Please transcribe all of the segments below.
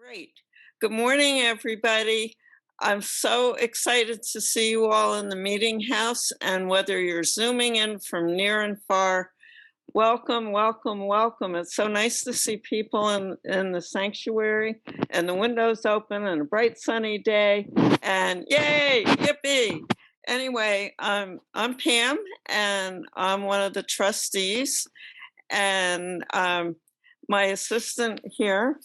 Great. Good morning, everybody. I'm so excited to see you all in the meeting house, and whether you're Zooming in from near and far, welcome, welcome, welcome. It's so nice to see people in the sanctuary and the windows open and a bright sunny day, and yay, yippee. Anyway, I'm Pam, and I'm one of the trustees, and my assistant here.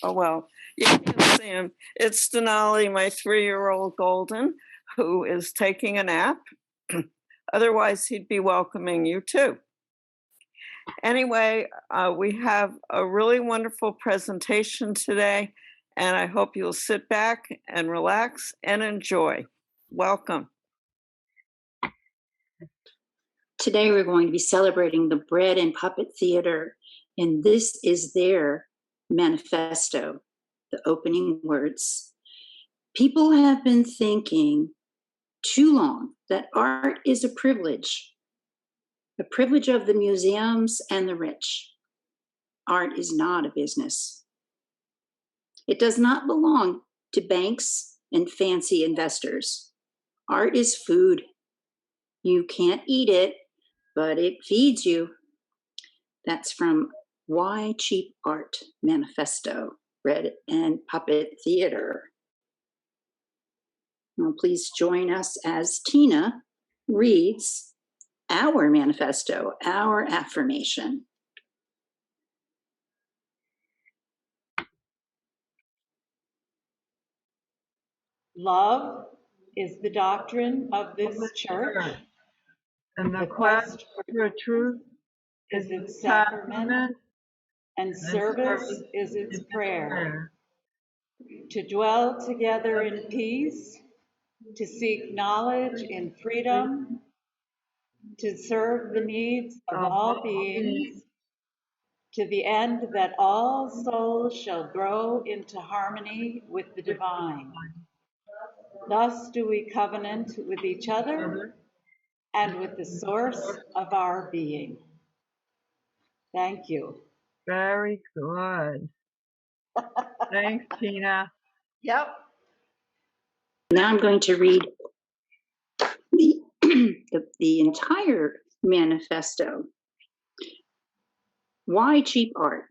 Oh, well, you can see him. It's Denali, my 3-year-old Golden, who is taking a nap. Otherwise, he'd be welcoming you too. Anyway, we have a really wonderful presentation today, and I hope you'll sit back and relax and enjoy. Welcome. Today we're going to be celebrating the Bread and Puppet Theater, and this is their manifesto, the opening words. People have been thinking too long that art is a privilege of the museums and the rich. Art is not a business. It does not belong to banks and fancy investors. Art is food. You can't eat it, but it feeds you. That's from Why Cheap Art Manifesto, Bread and Puppet Theater. Now, please join us as Tina reads our manifesto, our affirmation. Love is the doctrine of this church, and the quest for truth is its sacrament, and service is its prayer. To dwell together in peace, to seek knowledge in freedom, to serve the needs of all beings, to the end that all souls shall grow into harmony with the divine. Thus do we covenant with each other and with the source of our being. Thank you. Very good. Thanks, Tina. Yep. Now I'm going to read the entire manifesto. Why cheap art?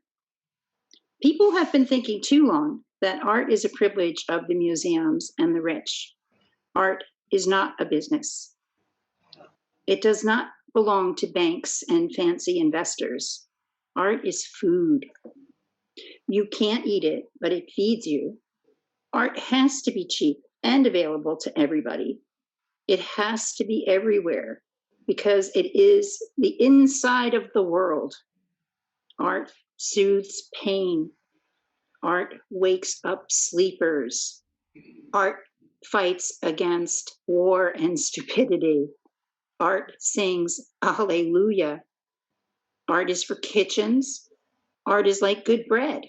People have been thinking too long that art is a privilege of the museums and the rich. Art is not a business. It does not belong to banks and fancy investors. Art is food. You can't eat it, but it feeds you. Art has to be cheap and available to everybody. It has to be everywhere because it is the inside of the world. Art soothes pain. Art wakes up sleepers. Art fights against war and stupidity. Art sings Alleluia. Art is for kitchens. Art is like good bread.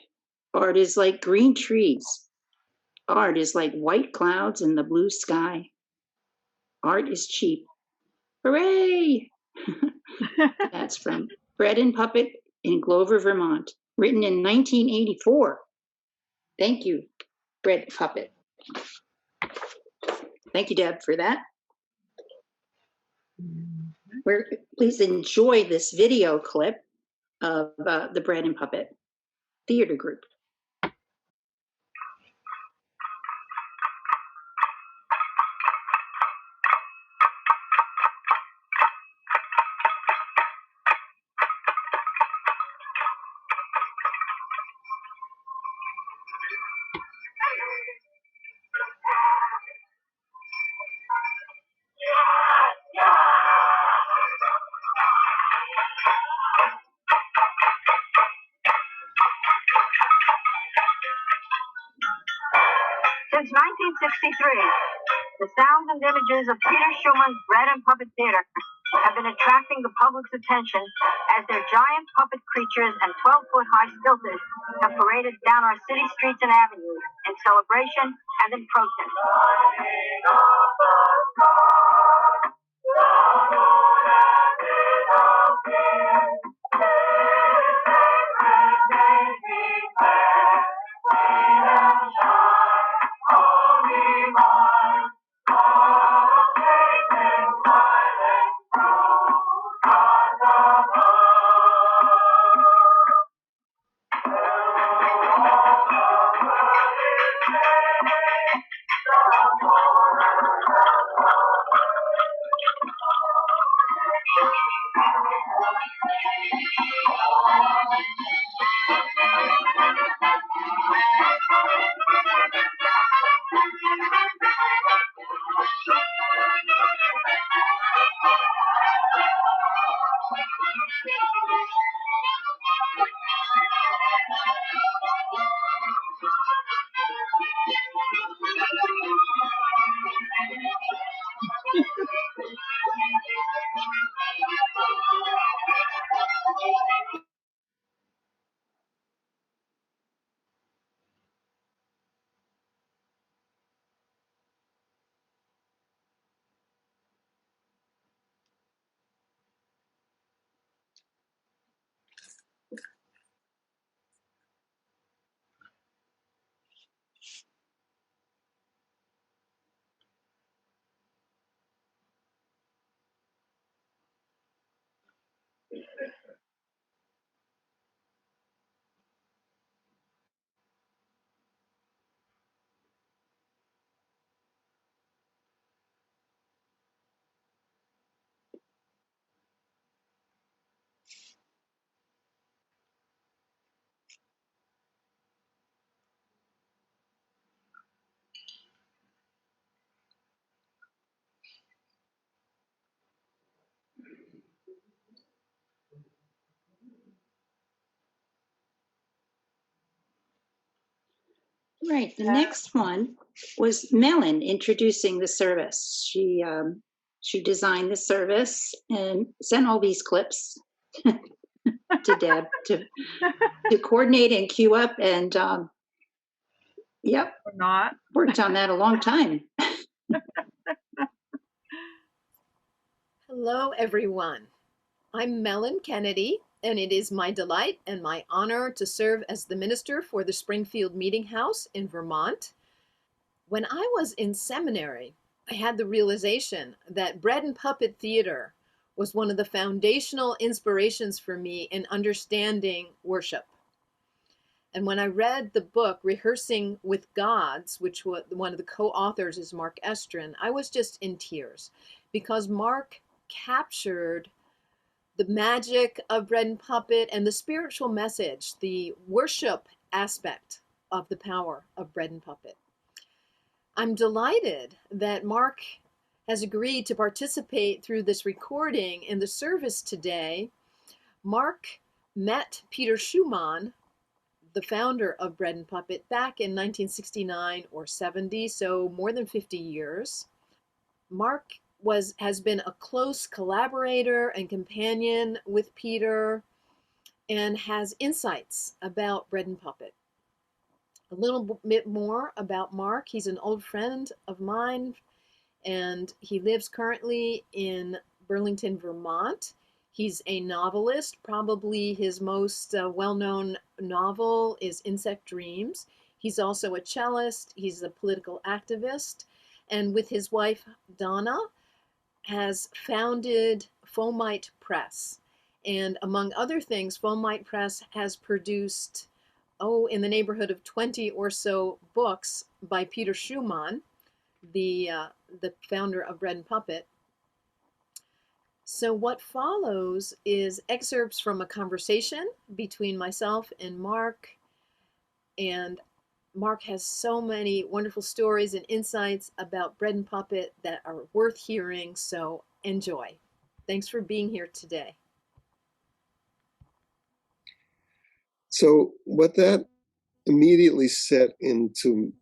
Art is like green trees. Art is like white clouds in the blue sky. Art is cheap. Hooray! That's from Bread and Puppet in Glover, Vermont, written in 1984. Thank you, Bread Puppet. Thank you, Deb, for that. Please enjoy this video clip of the Bread and Puppet Theater Group. Since 1963, the sounds and images of Peter Schumann's Bread and Puppet Theater have been attracting the public's attention as their giant puppet creatures and 12-foot-high stilts have paraded down our city streets and avenues in celebration and in protest. Right. The next one was Mellen introducing the service. She designed the service and sent all these clips to Deb to coordinate and queue up, and yep, Or not. worked on that a long time. Hello, everyone. I'm Mellen Kennedy, and it is my delight and my honor to serve as the minister for the Springfield Meeting House in Vermont. When I was in seminary, I had the realization that bread and puppet theater was one of the foundational inspirations for me in understanding worship. And when I read the book Rehearsing with Gods, which one of the co-authors is Marc Estrin, I was just in tears because Marc captured the magic of bread and puppet and the spiritual message, the worship aspect of the power of bread and puppet. I'm delighted that Marc has agreed to participate through this recording in the service today. Marc met Peter Schumann, the founder of Bread and Puppet, back in 1969 or 70, so more than 50 years. Marc has been a close collaborator and companion with Peter and has insights about Bread and Puppet. A little bit more about Marc. He's an old friend of mine, and he lives currently in Burlington, Vermont. He's a novelist. Probably his most well-known novel is Insect Dreams. He's also a cellist. He's a political activist. And with his wife, Donna, has founded Fomite Press. And among other things, Fomite Press has produced, in the neighborhood of 20 or so books by Peter Schumann, the founder of Bread and Puppet. So what follows is excerpts from a conversation between myself and Marc. And Marc has so many wonderful stories and insights about Bread and Puppet that are worth hearing, so enjoy. Thanks for being here today. So what that immediately set into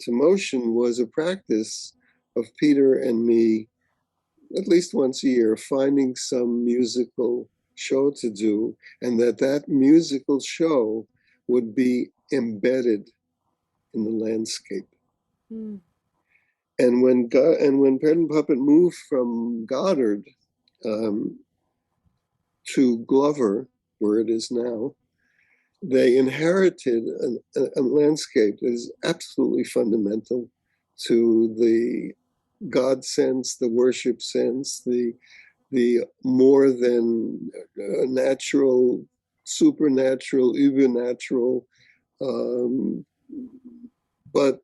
motion was a practice of Peter and me, at least once a year, finding some musical show to do, and that musical show would be embedded in the landscape. Mm. And when Bread and Puppet moved from Goddard to Glover, where it is now, they inherited a landscape that is absolutely fundamental to the God sense, the worship sense, the more than natural, supernatural, übernatural, but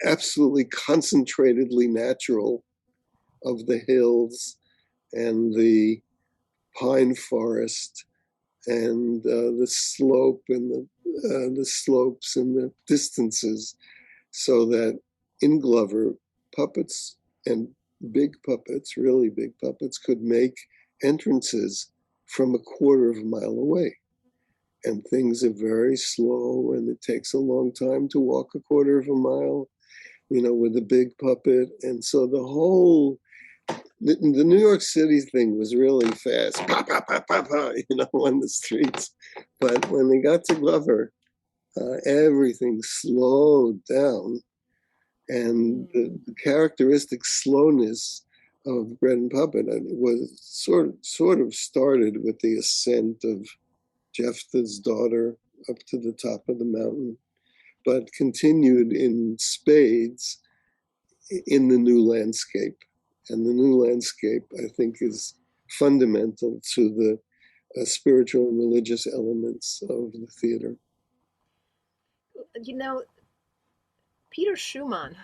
absolutely concentratedly natural of the hills and the pine forest and the slope and the slopes and the distances, so that in Glover, puppets and big puppets, really big puppets, could make entrances from a quarter of a mile away. And things are very slow, and it takes a long time to walk a quarter of a mile, with a big puppet. And so the New York City thing was really fast, pa, pa, pa, pa, pa, on the streets. But when they got to Glover, everything slowed down. And the characteristic slowness of Bread and Puppet was sort of started with the ascent of Jephthah's daughter up to the top of the mountain, but continued in spades in the new landscape. And the new landscape, I think, is fundamental to the spiritual and religious elements of the theater. Peter Schumann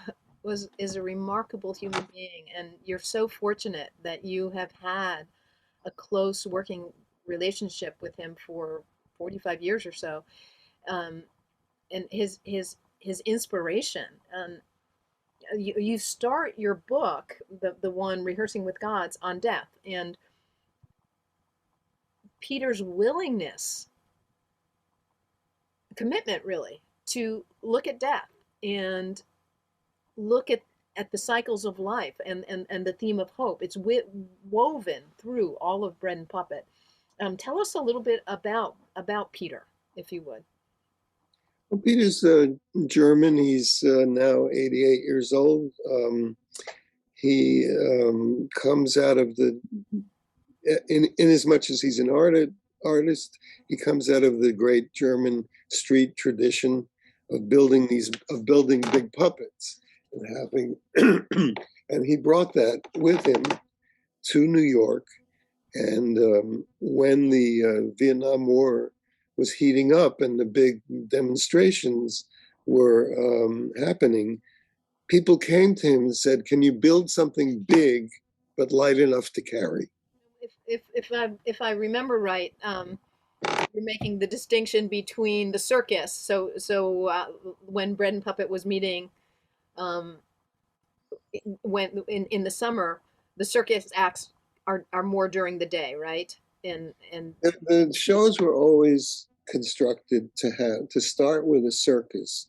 is a remarkable human being, and you're so fortunate that you have had a close working relationship with him for 45 years or so, and his inspiration. You start your book, the one Rehearsing with Gods, on death, and Peter's willingness, commitment really, to look at death and look at the cycles of life and the theme of hope. It's woven through all of Bread and Puppet. Tell us a little bit about Peter, if you would. Well, Peter's German. He's now 88 years old. He comes out of in as much as he's an artist, he comes out of the great German street tradition of building big puppets and having, and he brought that with him to New York. And when the Vietnam War was heating up and the big demonstrations were happening, people came to him and said, "Can you build something big but light enough to carry?" If I remember right, you're making the distinction between the circus. So when Bread and Puppet was meeting, when in the summer, the circus acts are more during the day, right? And the shows were always constructed to start with a circus,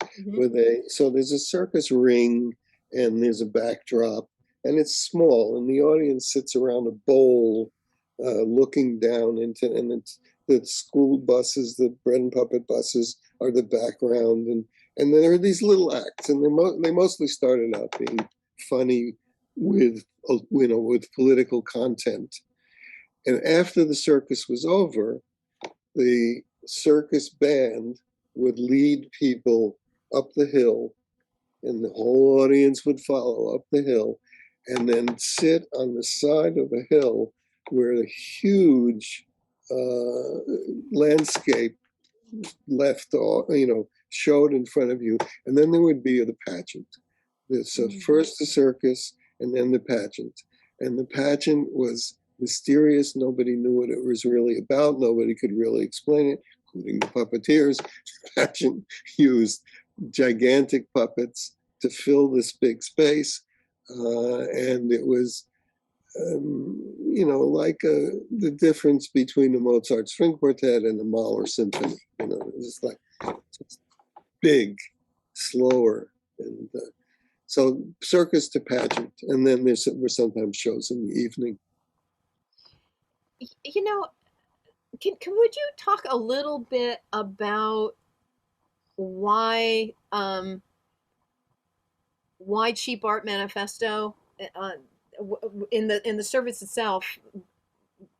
so there's a circus ring and there's a backdrop, and it's small, and the audience sits around a bowl looking down into, and it's the school buses, the Bread and Puppet buses are the background, and there are these little acts, and they mostly started out being funny with political content. And after the circus was over, the circus band would lead people up the hill, and the whole audience would follow up the hill, and then sit on the side of a hill where a huge landscape showed in front of you. And then there would be the pageant. So first the circus, and then the pageant. And the pageant was mysterious. Nobody knew what it was really about. Nobody could really explain it, including the puppeteers. The pageant used gigantic puppets to fill this big space. And it was, like the difference between the Mozart String Quartet and the Mahler Symphony. It was like just big, slower, and so circus to pageant, and then there were sometimes shows in the evening. Would you talk a little bit about why Cheap Art Manifesto? In the service itself,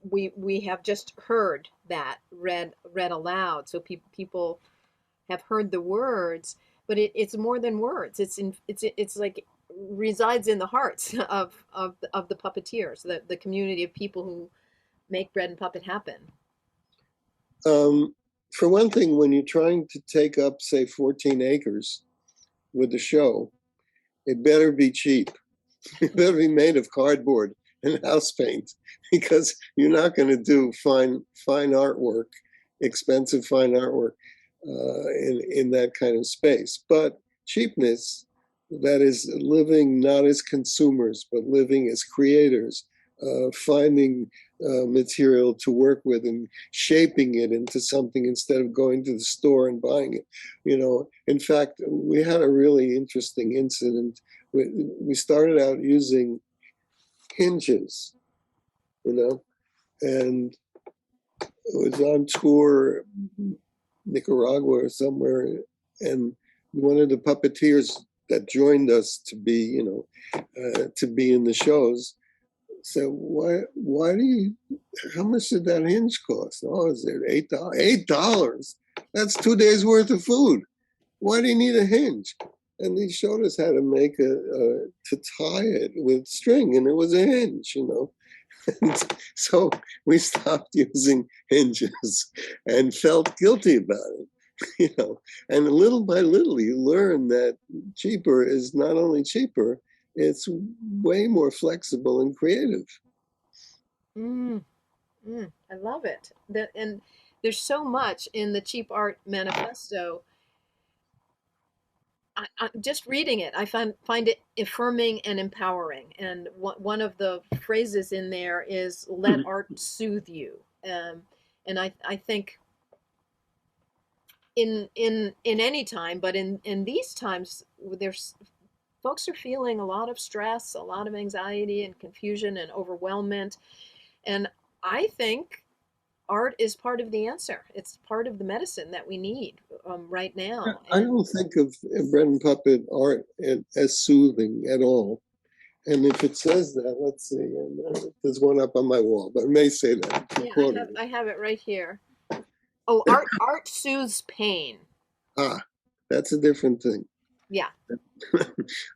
we have just heard that read aloud, so people have heard the words, but it's more than words. It's like resides in the hearts of the puppeteers, the community of people who make Bread and Puppet happen. For one thing, when you're trying to take up, say, 14 acres with the show, it better be cheap. It better be made of cardboard and house paint, because you're not going to do fine artwork, expensive fine artwork in that kind of space. But cheapness that is living not as consumers, but living as creators, finding material to work with and shaping it into something instead of going to the store and buying it. In fact, we had a really interesting incident. We started out using hinges, and it was on tour, Nicaragua or somewhere, and one of the puppeteers that joined us to be, to be in the shows, said, why do you, how much did that hinge cost? Oh, is it $8? $8? That's 2 days worth of food. Why do you need a hinge? And he showed us how to make to tie it with string, and it was a hinge, And so we stopped using hinges and felt guilty about it, And little by little, you learn that cheaper is not only cheaper, it's way more flexible and creative. I love it. And there's so much in the Cheap Art Manifesto. I just reading it, I find it affirming and empowering. And one of the phrases in there is "Let art soothe you." And I think in any time, but in these times, there's folks are feeling a lot of stress, a lot of anxiety and confusion and overwhelmment. And I think art is part of the answer. It's part of the medicine that we need right now. I don't think of bread and puppet art as soothing at all. And if it says that, let's see, there's one up on my wall, but it may say that. Yeah, I have it right here. Oh, art soothes pain. That's a different thing. Yeah.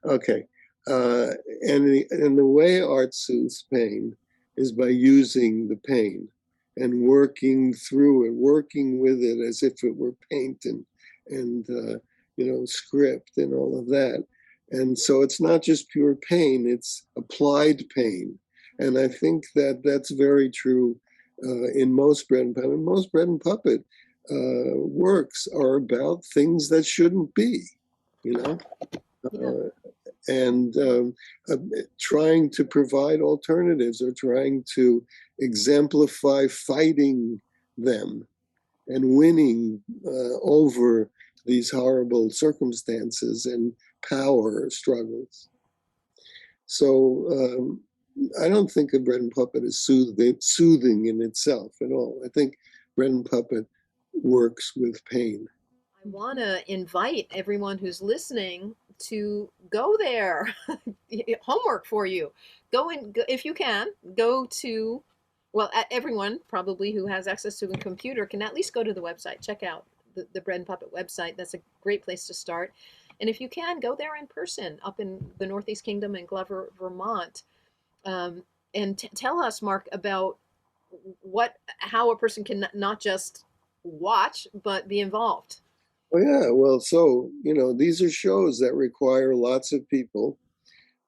Okay. And the way art soothes pain is by using the pain and working through it, working with it as if it were paint and script and all of that. And so it's not just pure pain, it's applied pain. And I think that that's very true in most bread and puppet. Most bread and puppet works are about things that shouldn't be, and trying to provide alternatives or trying to exemplify fighting them and winning over these horrible circumstances and power struggles. So I don't think of bread and puppet as soothing in itself at all. I think bread and puppet works with pain. I want to invite everyone who's listening to go there. Homework for you. If you can, go to, everyone probably who has access to a computer can at least go to the website, check out the Bread and Puppet website. That's a great place to start. And if you can, go there in person up in the Northeast Kingdom in Glover, Vermont. And tell us, Marc, about how a person can not just watch, but be involved. Oh, yeah. Well, so, these are shows that require lots of people.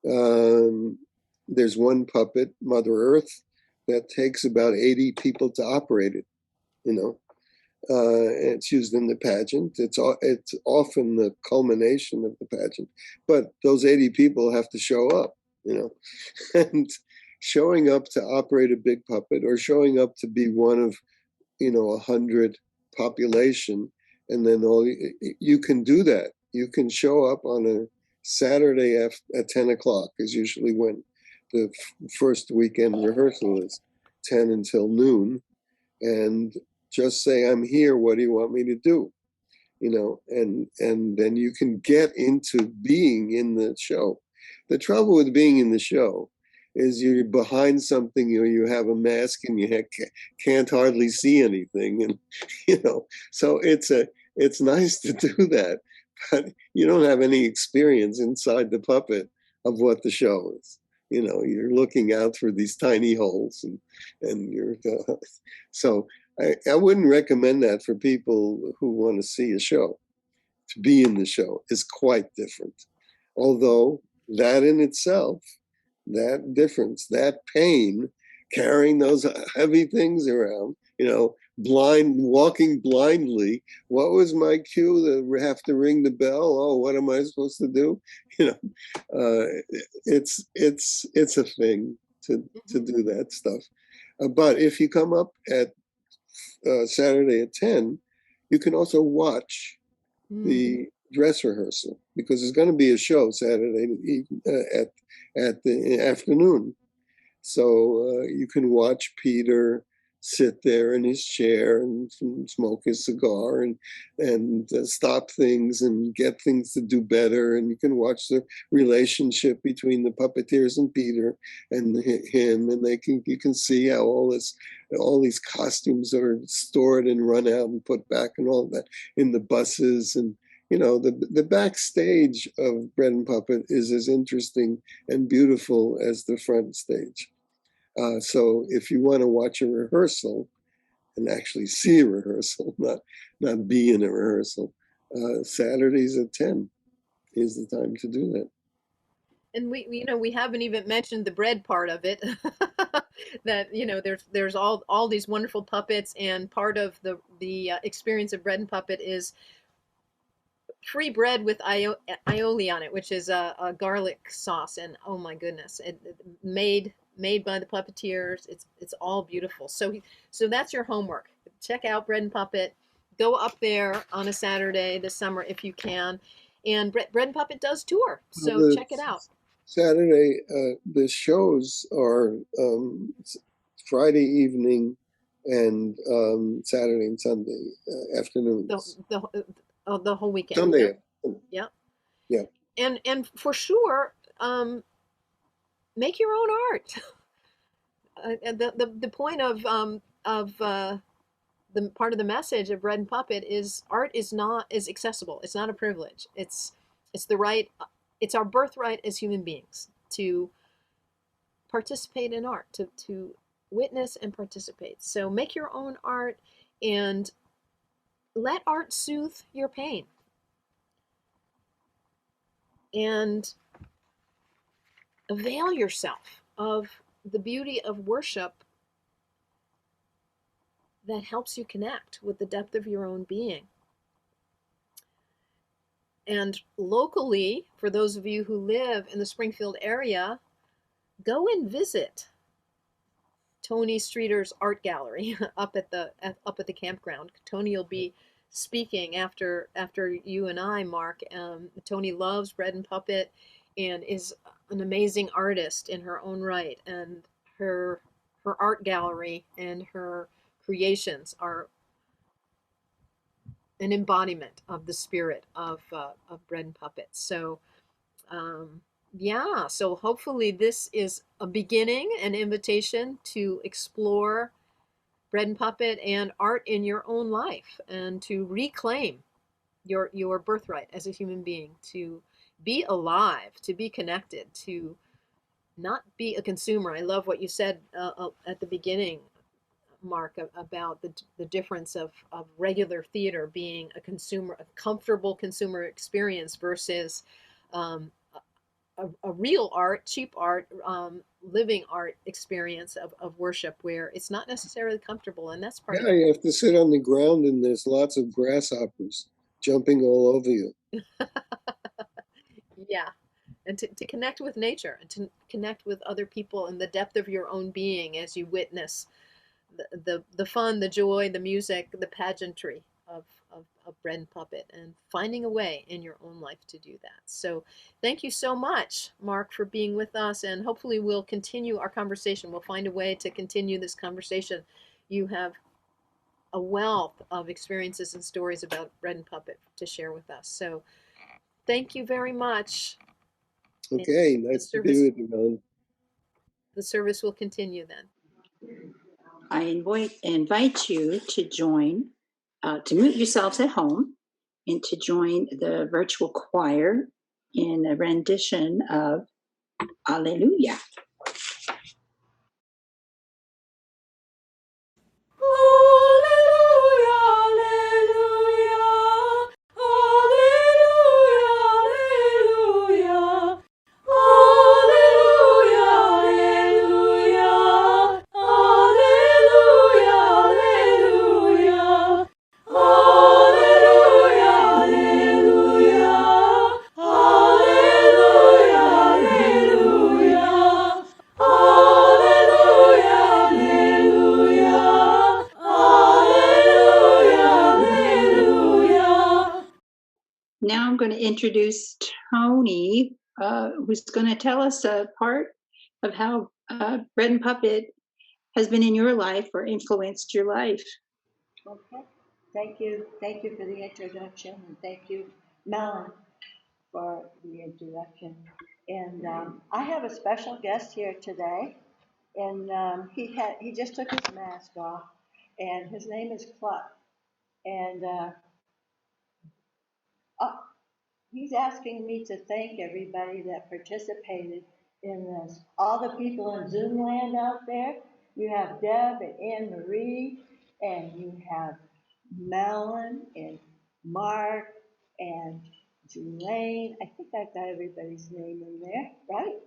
There's one puppet, Mother Earth, that takes about 80 people to operate it, it's used in the pageant. It's often the culmination of the pageant, but those 80 people have to show up, and showing up to operate a big puppet or showing up to be one of, 100 population. And then you can do that. You can show up on a Saturday at 10 o'clock is usually when the first weekend rehearsal is, 10 until noon, and just say, I'm here, what do you want me to do? And then you can get into being in the show. The trouble with being in the show is you're behind something, or you have a mask and you can't hardly see anything. And, so it's nice to do that, but you don't have any experience inside the puppet of what the show is. You're looking out for these tiny holes and you're, so I wouldn't recommend that for people who want to see a show. To be in the show is quite different. Although that in itself, that difference, that pain, carrying those heavy things around, walking blindly. What was my cue? To have to ring the bell? Oh, what am I supposed to do? It's a thing to do that stuff. But if you come up at Saturday at 10, you can also watch the dress rehearsal, because there's going to be a show Saturday at the afternoon. So you can watch Peter sit there in his chair and smoke his cigar and stop things and get things to do better. And you can watch the relationship between the puppeteers and Peter and him, and you can see how all these costumes are stored and run out and put back and all that in the buses. And the backstage of Bread and Puppet is as interesting and beautiful as the front stage. So if you want to watch a rehearsal and actually see a rehearsal, not be in a rehearsal, Saturdays at 10 is the time to do that. And we haven't even mentioned the bread part of it. That there's all these wonderful puppets, and part of the experience of Bread and Puppet is free bread with aioli on it, which is a garlic sauce, and oh my goodness, it made by the puppeteers. It's all beautiful. So that's your homework. Check out Bread and Puppet. Go up there on a Saturday this summer if you can. And Bread and Puppet does tour, so check it out. Saturday, the shows are Friday evening and Saturday and Sunday afternoons. The whole weekend. Sunday. Yeah. Yeah. And for sure, make your own art. The point of the part of the message of Bread and Puppet is art is accessible. It's not a privilege. It's the right. It's our birthright as human beings to participate in art, to witness and participate. So make your own art and let art soothe your pain. And avail yourself of the beauty of worship that helps you connect with the depth of your own being. And locally, for those of you who live in the Springfield area, go and visit Toni Streeter's art gallery up at the campground. Toni will be speaking after you and I, Mark. Toni loves Bread and Puppet and is an amazing artist in her own right. And her art gallery and her creations are an embodiment of the spirit of Bread and Puppet. So so hopefully this is a beginning, an invitation to explore Bread and Puppet and art in your own life, and to reclaim your birthright as a human being, to be alive, to be connected, to not be a consumer. I love what you said at the beginning, Mark, about the difference of regular theater being a comfortable consumer experience versus a real art, cheap art, living art experience of worship, where it's not necessarily comfortable, and that's part of it. You have to sit on the ground, and there's lots of grasshoppers jumping all over you. Yeah, and to connect with nature and to connect with other people in the depth of your own being as you witness the fun, the joy, the music, the pageantry of Bread and Puppet, and finding a way in your own life to do that. So thank you so much, Mark, for being with us, and hopefully we'll continue our conversation. We'll find a way to continue this conversation. You have a wealth of experiences and stories about Bread and Puppet to share with us. So thank you very much. Okay, nice to be with you, Mellen. The service will continue then. I invite you to join, to mute yourselves at home, and to join the virtual choir in a rendition of Alleluia. Alleluia, alleluia, alleluia. introduce Toni, who's going to tell us a part of how Bread and Puppet has been in your life or influenced your life. Okay. Thank you. Thank you for the introduction, and thank you, Mellen, for the introduction. And I have a special guest here today, and he just took his mask off, and his name is Cluck, and he's asking me to thank everybody that participated in this. All the people in Zoom land out there. You have Deb and Anne Marie, and you have Mellen and Mark and Julaine. I think I've got everybody's name in there, right?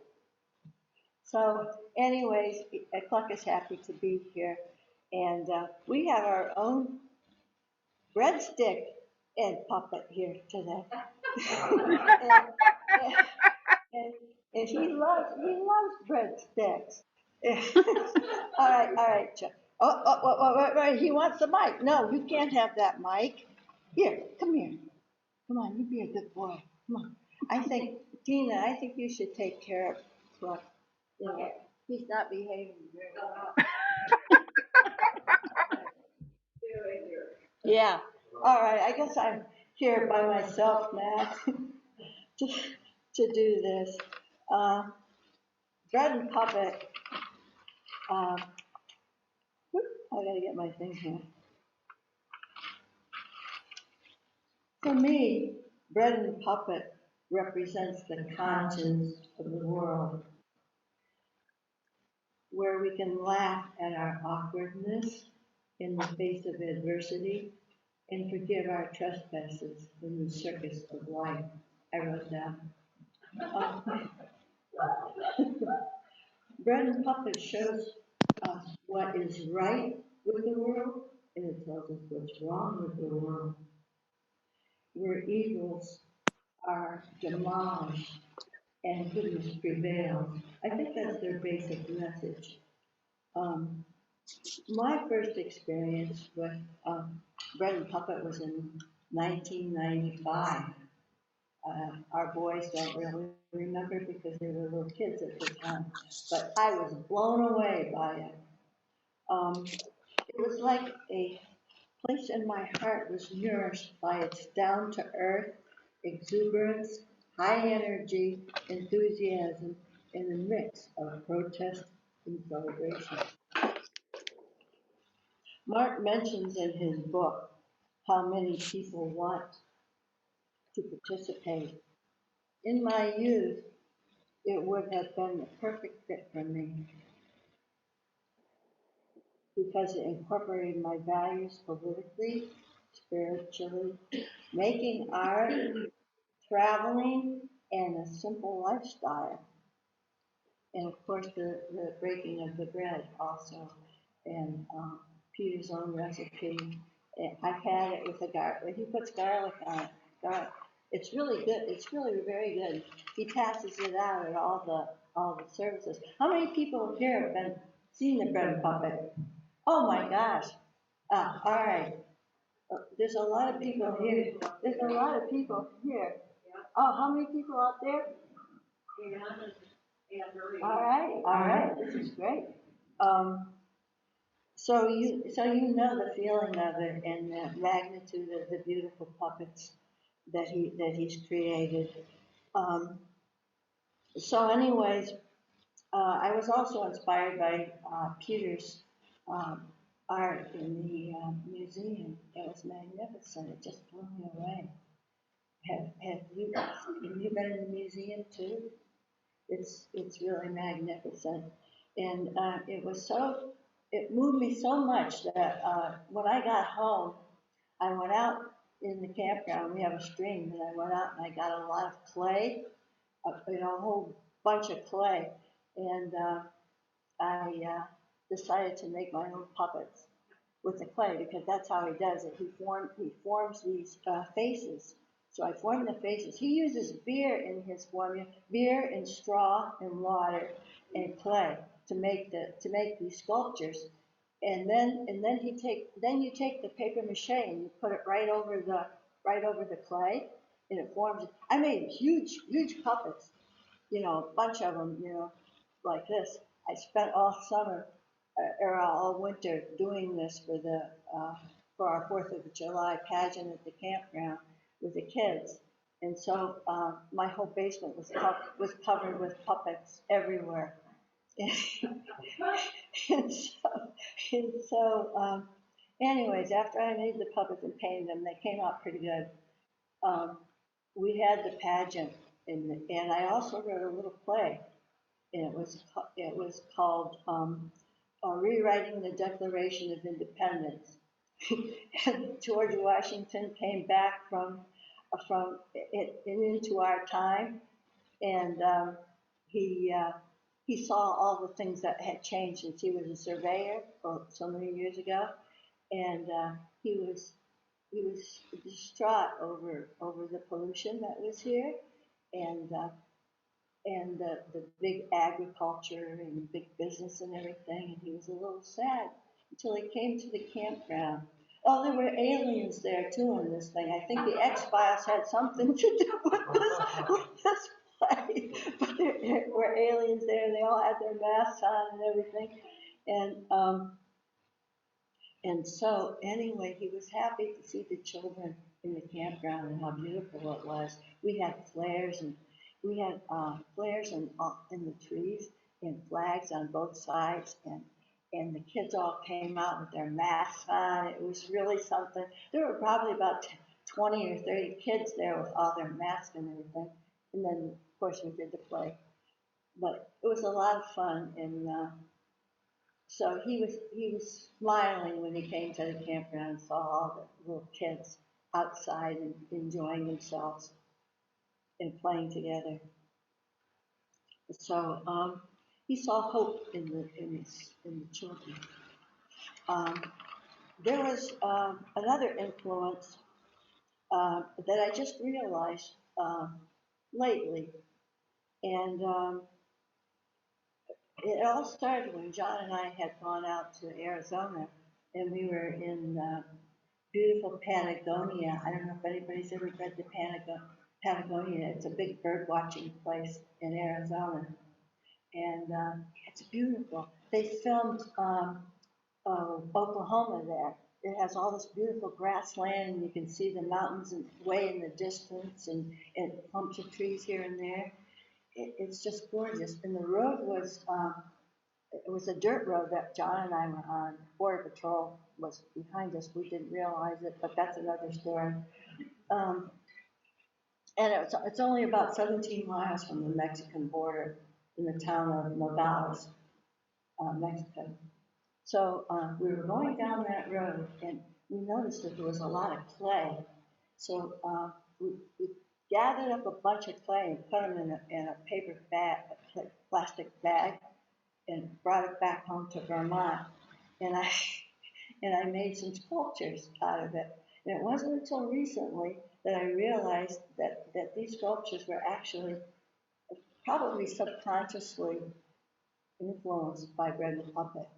So anyways, Cluck is happy to be here. And we have our own breadstick and puppet here today. and he loves breadsticks. all right, Chuck. Oh, he wants the mic. No, you can't have that mic. Here, come here. Come on, you be a good boy. Come on. Tina, I think you should take care of Cluck. You know, he's not behaving very well. Yeah. All right. I guess I'm here by myself now to do this. Bread and Puppet. I gotta get my thing here. For me, Bread and Puppet represents the conscience of the world, where we can laugh at our awkwardness in the face of adversity and forgive our trespasses in the circus of life. I wrote that. Bread and Puppet shows us what is right with the world, and it tells us what's wrong with the world. Where evils are demolished and goodness prevails. I think that's their basic message. My first experience with Bread and Puppet was in 1995. Our boys don't really remember because they were little kids at the time, but I was blown away by it. It was like a place in my heart was nourished by its down-to-earth exuberance, high energy, enthusiasm, in a mix of protest and celebration. Mark mentions in his book how many people want to participate. In my youth, it would have been the perfect fit for me because it incorporated my values politically, spiritually, making art, traveling, and a simple lifestyle. And of course, the breaking of the bread also, and Peter's own recipe. And I've had it with the garlic. He puts garlic on it. It's really good. It's really very good. He passes it out at all the services. How many people here have been seen the Bread and Puppet? Oh my gosh! All right. There's a lot of people here. There's a lot of people here. Oh, how many people out there? All right, this is great. So you know the feeling of it and the magnitude of the beautiful puppets that he's created. So anyways, I was also inspired by Peter's art in the museum. It was magnificent. It just blew me away. Have you been in the museum too? It's really magnificent, and it moved me so much that when I got home, I went out in the campground. We have a stream, and I went out and I got a lot of clay, a whole bunch of clay, and I decided to make my own puppets with the clay because that's how he does it. He forms these faces. So I formed the faces. He uses beer in his formula, beer and straw and water and clay to make these sculptures. And then you take the paper mache and you put it right over the clay, and it forms. I made huge, huge puppets, you know, a bunch of them, you know, like this. I spent all summer or all winter doing this for our 4th of July pageant at the campground with the kids. And so my whole basement was covered with puppets everywhere. and so, anyways, after I made the puppets and painted them, they came out pretty good. We had the pageant, and I also wrote a little play, and it was called Rewriting the Declaration of Independence. And George Washington came back from it into our time, and he saw all the things that had changed since he was a surveyor so many years ago, and he was distraught over the pollution that was here, and the big agriculture and big business and everything, and he was a little sad until he came to the campground. Oh, there were aliens there too in this thing. I think the X-Files had something to do with this play. But there were aliens there, and they all had their masks on and everything. And so anyway, he was happy to see the children in the campground and how beautiful it was. We had flares and in the trees and flags on both sides, and the kids all came out with their masks on. It was really something. There were probably about 20 or 30 kids there with all their masks and everything. And then, of course, we did the play. But it was a lot of fun, and so he was smiling when he came to the campground and saw all the little kids outside and enjoying themselves and playing together. So he saw hope in the children. There was another influence that I just realized lately, and it all started when John and I had gone out to Arizona, and we were in beautiful Patagonia. I don't know if anybody's ever been to Patagonia. It's a big bird watching place in Arizona, and it's beautiful. They filmed Oklahoma there. It has all this beautiful grassland, and you can see the mountains way in the distance, and clumps of trees here and there. It's just gorgeous. And the road was it was a dirt road that John and I were on. Border Patrol was behind us. We didn't realize it, but that's another story. And it's only about 17 miles from the Mexican border in the town of Nogales, Mexico. So we were going down that road, and we noticed that there was a lot of clay. So we gathered up a bunch of clay and put them in a paper bag, a plastic bag, and brought it back home to Vermont. And I made some sculptures out of it. And it wasn't until recently that I realized that these sculptures were actually probably subconsciously influenced by Bread and Puppet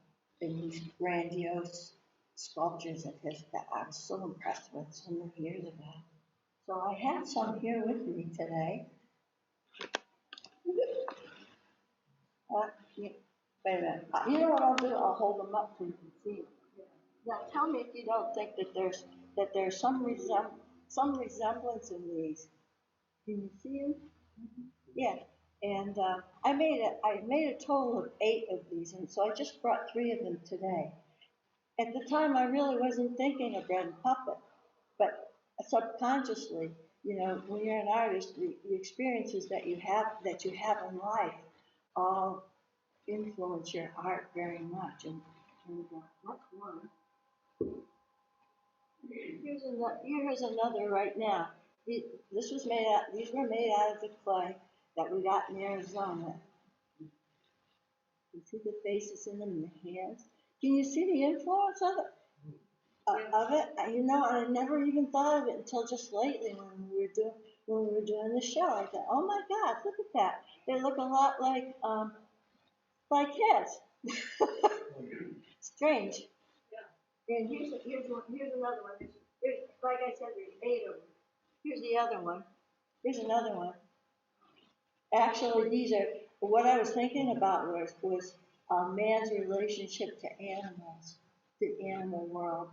in these grandiose sculptures of his that I was so impressed with so many years ago. So I have some here with me today. Wait a minute. You know what I'll do? I'll hold them up so you can see. Now tell me if you don't think that there's some resemblance in these. Can you see them? Yeah. And I made a total of 8 of these, and so I just brought 3 of them today. At the time, I really wasn't thinking of Bread and Puppet, but subconsciously, you know, when you're an artist, the experiences that you have in life all influence your art very much. And that's one. Here's another right now. These were made out of the clay that we got in Arizona. You see the faces in them and the hands. Can you see the influence of it? You know, I never even thought of it until just lately when we were doing the show. I thought, oh my God, look at that! They look a lot like his. Strange. Yeah. And here's another one. Like I said, there's 8 of them. Here's the other one. Here's another one. Actually, these are, what I was thinking about was man's relationship to animals, the animal world.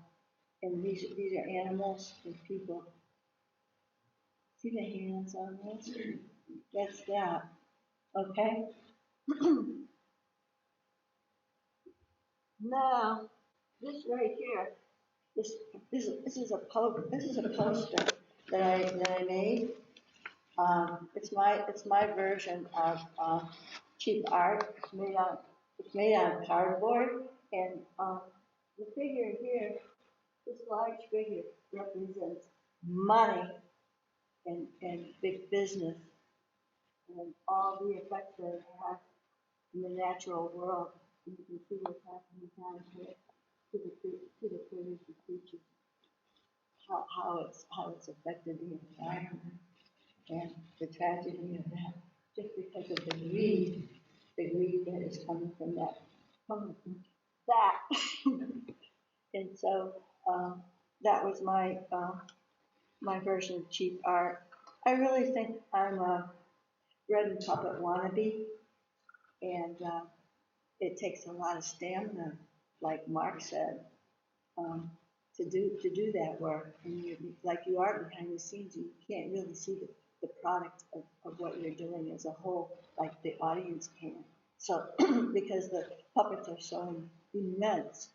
And these are animals and people. See the hands on this? That's that. Okay? Now, this right here, this is a poster that I made. It's my version of cheap art. It's made on cardboard, and the figure here, this large figure, represents money and big business and all the effects that it has in the natural world. And you can see what's happening down here to the critters, the creatures, how it's affected the environment and the tragedy of that, just because of the greed that is coming from that, and so that was my my version of cheap art. I really think I'm a bread and puppet wannabe, and it takes a lot of stamina, like Mark said, to do that work. And like you are behind the scenes, you can't really see the product of what you're doing as a whole, like the audience can. So because the puppets are so immense,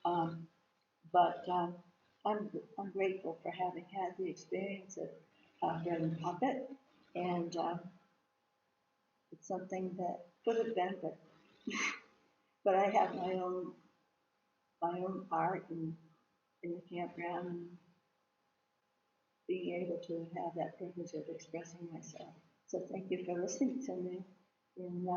but I'm grateful for having had the experience of bread and puppet, and it's something that could have been, but I have my own art in the campground, and being able to have that privilege of expressing myself. So thank you for listening to me. And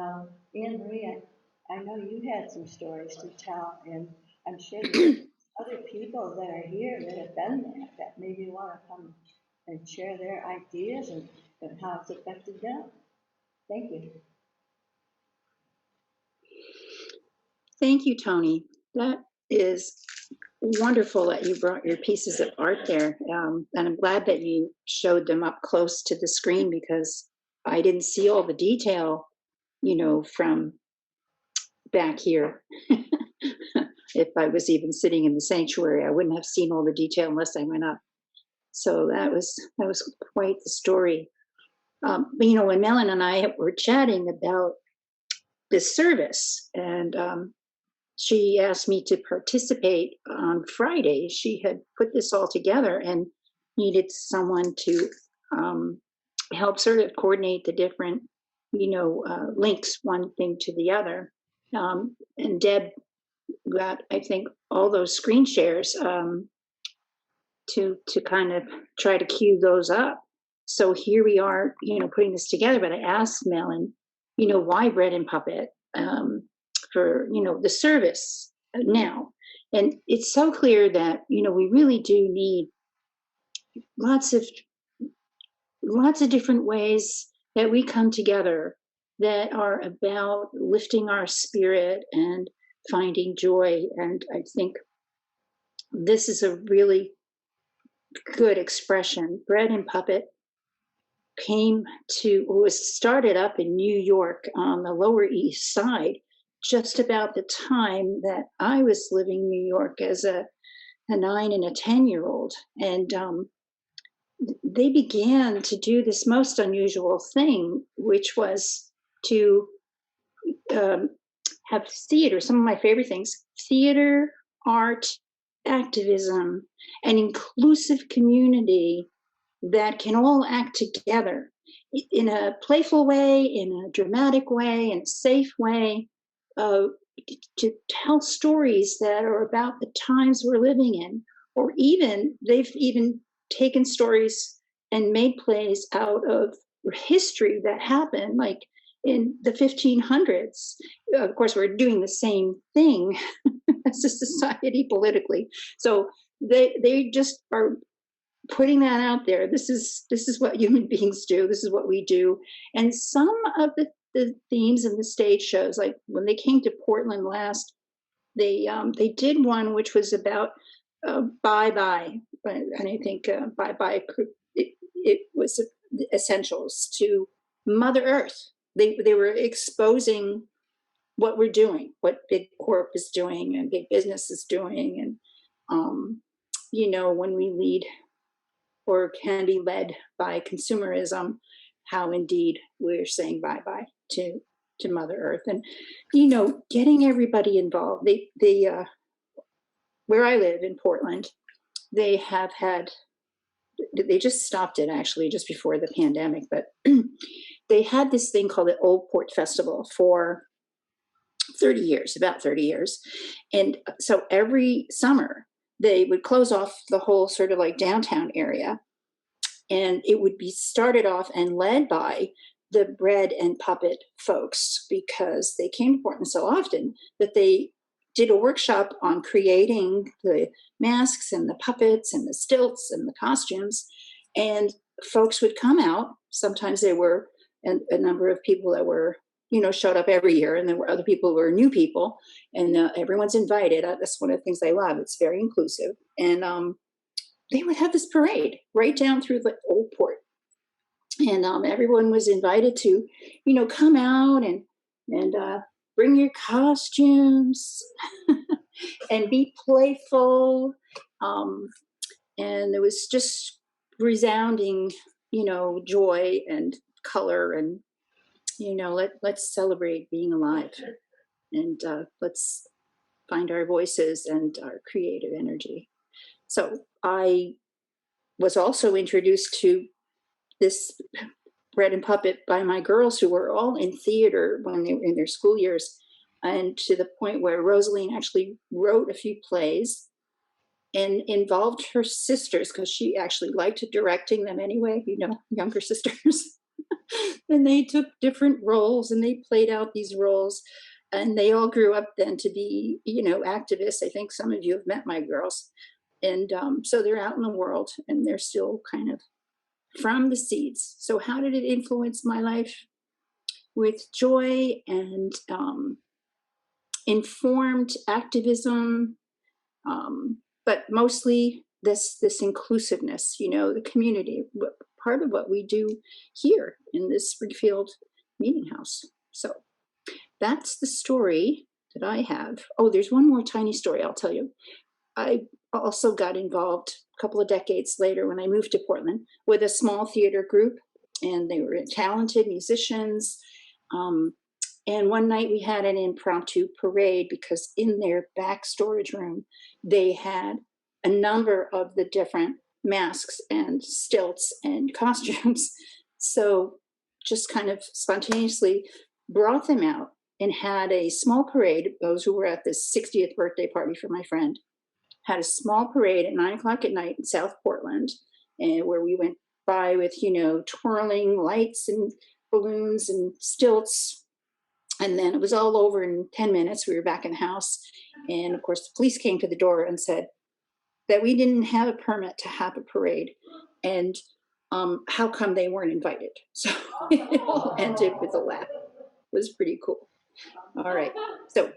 Anne Marie, I know you had some stories to tell, and I'm sure there's other people that are here that have been there that maybe want to come and share their ideas and how it's affected them. Thank you. Thank you, Toni. That is wonderful that you brought your pieces of art there. And I'm glad that you showed them up close to the screen, because I didn't see all the detail, from back here. If I was even sitting in the sanctuary, I wouldn't have seen all the detail unless I went up. So that was quite the story. But when Mellen and I were chatting about this service, and she asked me to participate on Friday. She had put this all together and needed someone to help sort of coordinate the different, links, one thing to the other. And Deb got, I think, all those screen shares to kind of try to cue those up. So here we are, putting this together. But I asked Mellen, why bread and puppet for the service now, and it's so clear that we really do need lots of different ways that we come together that are about lifting our spirit and finding joy. And I think this is a really good expression. Bread and puppet was started up in New York on the Lower East Side, just about the time that I was living in New York as a 9 and a 10-year-old. And they began to do this most unusual thing, which was to have theater. Some of my favorite things: theater, art, activism, an inclusive community that can all act together in a playful way, in a dramatic way, in a safe way, to tell stories that are about the times we're living in. Or they've even taken stories and made plays out of history that happened, like in the 1500s. Of course, we're doing the same thing as a society politically. So they just are putting that out there. This is what human beings do. This is what we do. And some of the themes in the stage shows, like when they came to Portland last, they did one which was about bye-bye. And I think bye-bye, it was essentials to Mother Earth. They were exposing what we're doing, what big corp is doing and big business is doing. And, you know, when we lead or can be led by consumerism, how indeed we're saying bye-bye to Mother Earth. And, you know, getting everybody involved. They where I live in Portland, they just stopped it actually just before the pandemic, but they had this thing called the Old Port Festival for 30 years, about 30 years. And so every summer they would close off the whole sort of like downtown area, and it would be started off and led by the bread and puppet folks, because they came to Portland so often that they did a workshop on creating the masks and the puppets and the stilts and the costumes. And folks would come out. Sometimes there were a number of people that were, you know, showed up every year, and there were other people who were new people, and everyone's invited. That's one of the things I love. It's very inclusive. And they would have this parade right down through the Old Port. And everyone was invited to, you know, come out and bring your costumes and be playful. And there was just resounding, you know, joy and color, and, you know, let's celebrate being alive, and let's find our voices and our creative energy. So I was also introduced to this bread and puppet by my girls, who were all in theater when they were in their school years, and to the point where Rosaline actually wrote a few plays and involved her sisters, because she actually liked directing them anyway, you know, younger sisters. And they took different roles and they played out these roles, and they all grew up then to be, you know, activists. I think some of you have met my girls. And so they're out in the world, and they're still kind of from the seeds. So how did it influence my life? With joy and informed activism, but mostly this inclusiveness, you know, the community, part of what we do here in this Springfield meeting house. So that's the story that I have. Oh, there's one more tiny story I'll tell you. I also got involved a couple of decades later when I moved to Portland with a small theater group, and they were talented musicians. And one night we had an impromptu parade, because in their back storage room, they had a number of the different masks and stilts and costumes. So just kind of spontaneously brought them out and had a small parade. Those who were at this 60th birthday party for my friend had a small parade at 9:00 at night in South Portland, and where we went by with, you know, twirling lights and balloons and stilts. And then it was all over in 10 minutes. We were back in the house. And of course, the police came to the door and said that we didn't have a permit to have a parade. And how come they weren't invited? So it all ended with a laugh. It was pretty cool. All right. So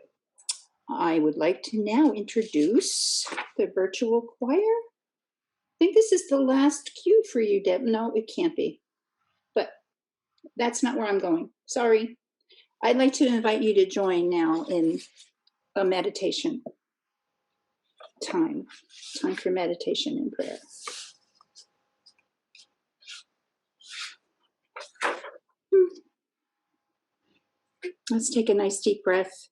I would like to now introduce the virtual choir. I think this is the last cue for you, Deb. No, it can't be. But that's not where I'm going. Sorry. I'd like to invite you to join now in a meditation time for meditation and prayer. Let's take a nice deep breath.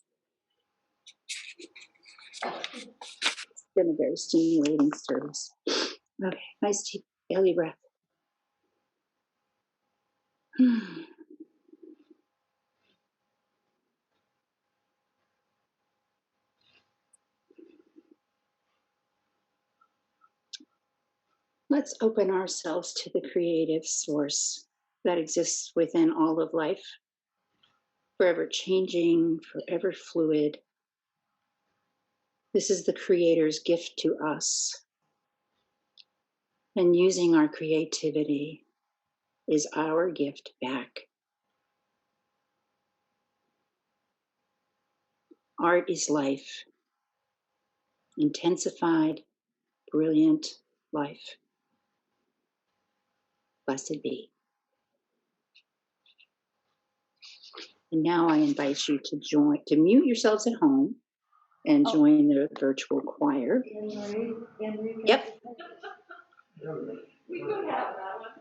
It's been a very stimulating service. Okay, nice deep belly breath. Let's open ourselves to the creative source that exists within all of life, forever changing, forever fluid. This is the Creator's gift to us. And using our creativity is our gift back. Art is life, intensified, brilliant life. Blessed be. And now I invite you to mute yourselves at home and join the virtual choir. Yep. We could have that one.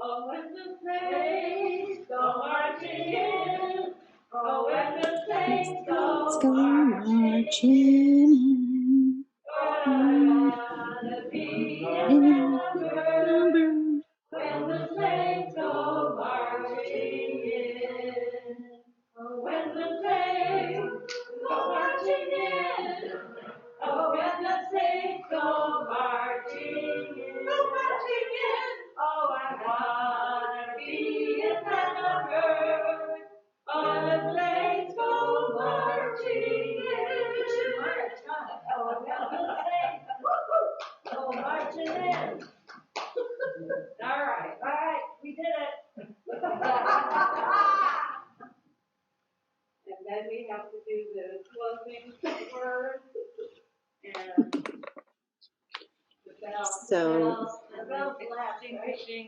Oh, when the saints go marching in. Oh, when the saints go marching in. Gonna be in number. When the saints go marching in. Oh, when the saints go marching in. Oh, when the saints go marching in. Go marching in. Oh, I wanna be in that number. Oh, the saints go marching in. Oh, when the saints go marching in. All right, we did it. And then we have to do the closing word and the bell extinguishing.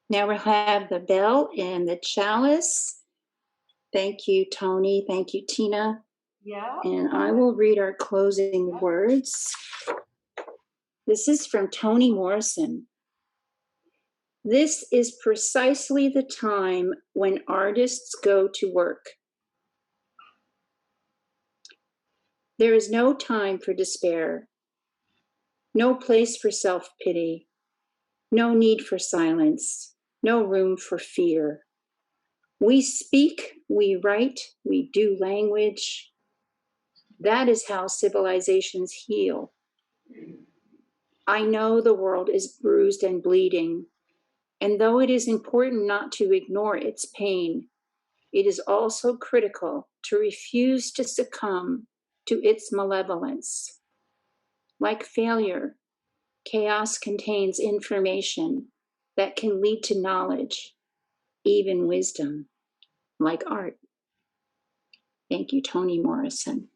Now we'll have the bell and the chalice. Thank you, Toni. Thank you, Tina. Yeah. And I will read our closing words. This is from Toni Morrison. This is precisely the time when artists go to work. There is no time for despair, no place for self-pity, no need for silence, no room for fear. We speak, we write, we do language. That is how civilizations heal. I know the world is bruised and bleeding, and though it is important not to ignore its pain, it is also critical to refuse to succumb to its malevolence. Like failure, chaos contains information that can lead to knowledge, even wisdom, like art. Thank you, Toni Morrison.